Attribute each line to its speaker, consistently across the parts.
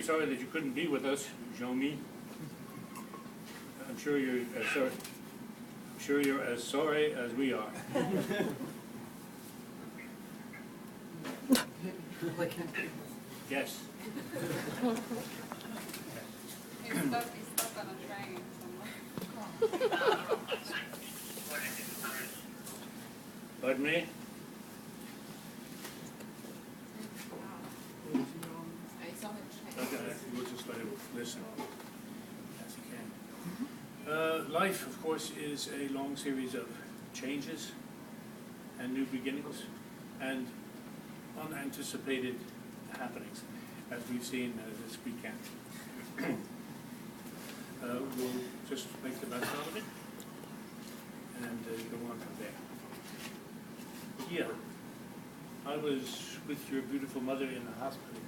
Speaker 1: sorry that you couldn't be with us, Jean-Mi. I'm sure you're sorry. I'm sure you're as sorry as we are. Yes.
Speaker 2: He's stuck on a train somewhere.
Speaker 1: Pardon me? Okay, we'll just let it listen as you can. Life, of course, is a long series of changes and new beginnings and unanticipated happenings, as we've seen this weekend. We'll just make the best out of it and go on from there. Yeah, I was with your beautiful mother in the hospital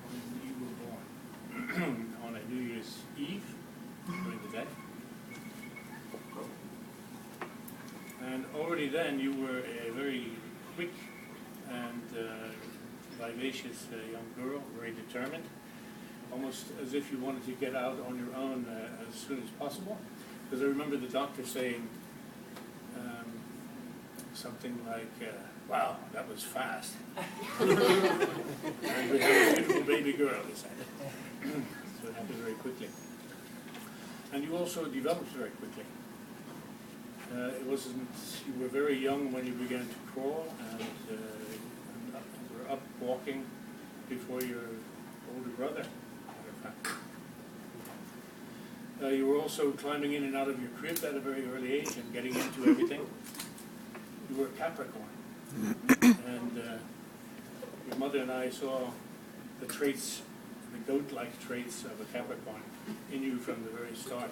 Speaker 1: when you were born on a New Year's Eve during the day. And already then you were a very quick and vivacious young girl, very determined, almost as if you wanted to get out on your own as soon as possible. Because I remember the doctor saying something like, wow, that was fast. And we have a beautiful baby girl, he said. So it happened very quickly. And you also developed very quickly. It wasn't, you were very young when you began to crawl and were up walking before your older brother. You were also climbing in and out of your crib at a very early age and getting into everything. You were a Capricorn. And your mother and I saw the traits, the goat-like traits of a Capricorn in you from the very start.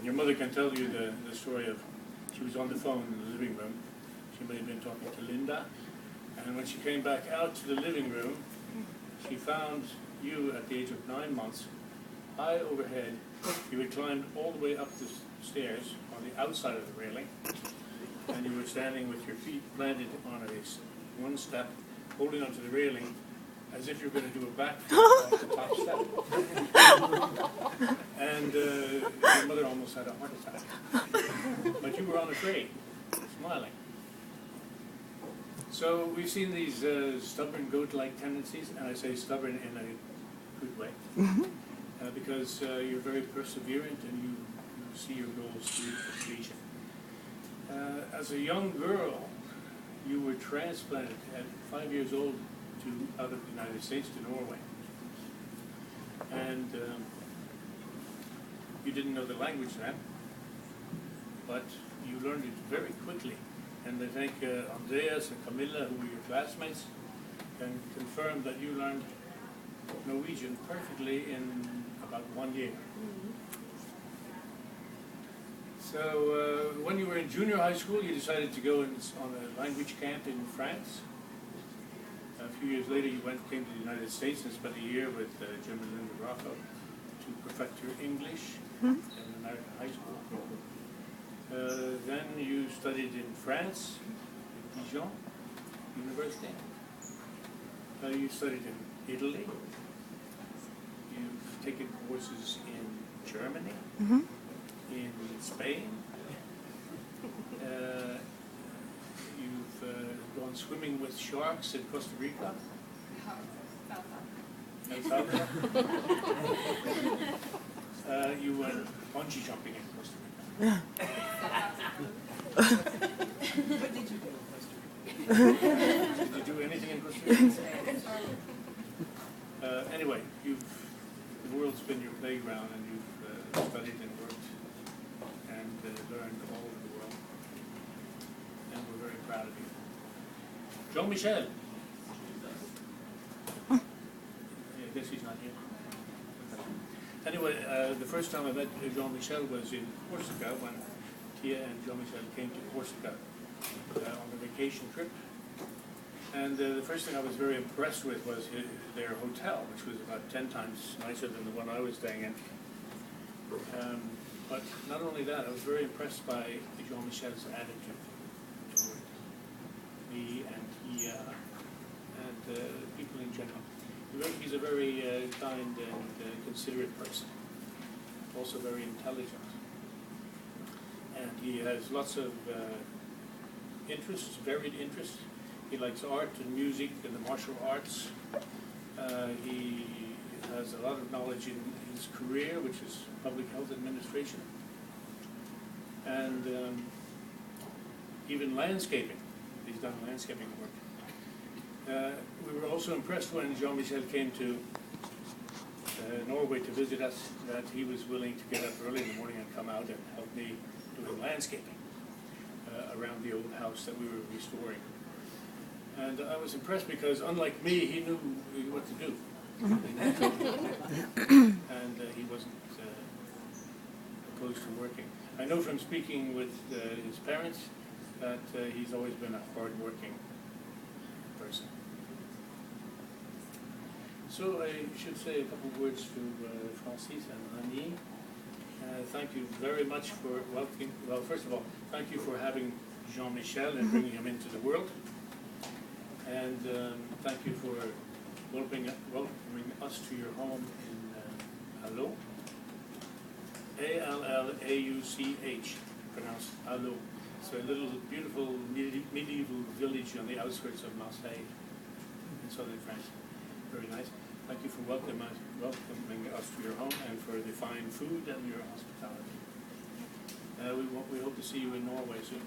Speaker 1: Your mother can tell you the story of, she was on the phone in the living room. She may have been talking to Linda. And when she came back out to the living room, she found you at the age of 9 months, high overhead. You had climbed all the way up the stairs on the outside of the railing, and you were standing with your feet planted on one step, holding onto the railing, as if you were going to do a backflip off the top step. And your mother almost had a heart attack. But you were unafraid, smiling. So we've seen these stubborn goat-like tendencies, and I say stubborn in a good way, because you're very perseverant and you see your goals through completion. As a young girl, you were transplanted at 5 years old out of the United States to Norway. And you didn't know the language then, but you learned it very quickly. And I think Andreas and Camilla, who were your classmates, can confirm that you learned Norwegian perfectly in about 1 year. So when you were in junior high school, you decided to go on a language camp in France. A few years later, you came to the United States and spent a year with Jim and Linda Rocco to perfect your English in American high school. Then you studied in France, at Dijon University. You studied in Italy. You've taken courses in Germany, in Spain. You've gone swimming with sharks in Costa Rica. South Africa. You went bungee jumping in Costa Rica.
Speaker 3: What did you do in Costa Rica?
Speaker 1: Did you do anything in Costa Rica? Anyway, the world's been your playground, and you've studied and worked and learned all over the world. And we're very proud of you. Jean-Michel. I guess he's not here. Anyway, the first time I met Jean-Michel was in Corsica when Tia and Jean-Michel came to Corsica on a vacation trip. And the first thing I was very impressed with was their hotel, which was about 10 times nicer than the one I was staying in. But not only that, I was very impressed by Jean-Michel's attitude toward me and Tia and people in general. He He's a very kind and considerate person, also very intelligent. And he has lots of interests, varied interests. He likes art and music and the martial arts. He has a lot of knowledge in his career, which is public health administration. And even landscaping. He's done landscaping work. We were also impressed when Jean-Michel came to Norway to visit us, that he was willing to get up early in the morning and come out and help me doing landscaping around the old house that we were restoring. And I was impressed because, unlike me, he knew what to do. And he wasn't opposed to working. I know from speaking with his parents that he's always been a hard-working person. So I should say a couple of words to Francis and Annie. Thank you very much for welcoming. Well, first of all, thank you for having Jean-Michel and bringing him into the world. And thank you for welcoming us to your home in Allauch. A-L-L-A-U-C-H, pronounced Allauch. It's a little beautiful medieval village on the outskirts of Marseille in southern France. Very nice. Thank you for welcoming us to your home and for the fine food and your hospitality. We hope to see you in Norway soon.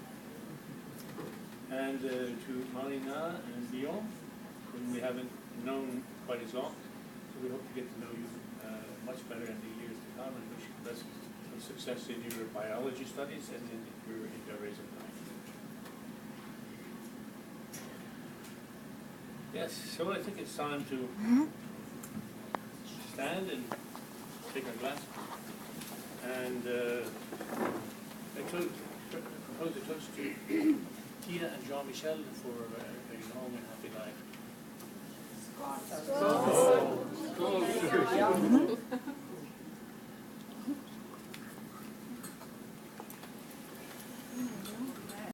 Speaker 1: And to Marina and Dion, whom we haven't known quite as long, so we hope to get to know you much better in the years to come, and wish you the best of success in your biology studies and in your endeavors in life. Yes, so I think it's time to stand and take our glass. And I propose a toast to Tia and Jean-Michel for a long and happy life.
Speaker 3: Skål.
Speaker 1: Skål.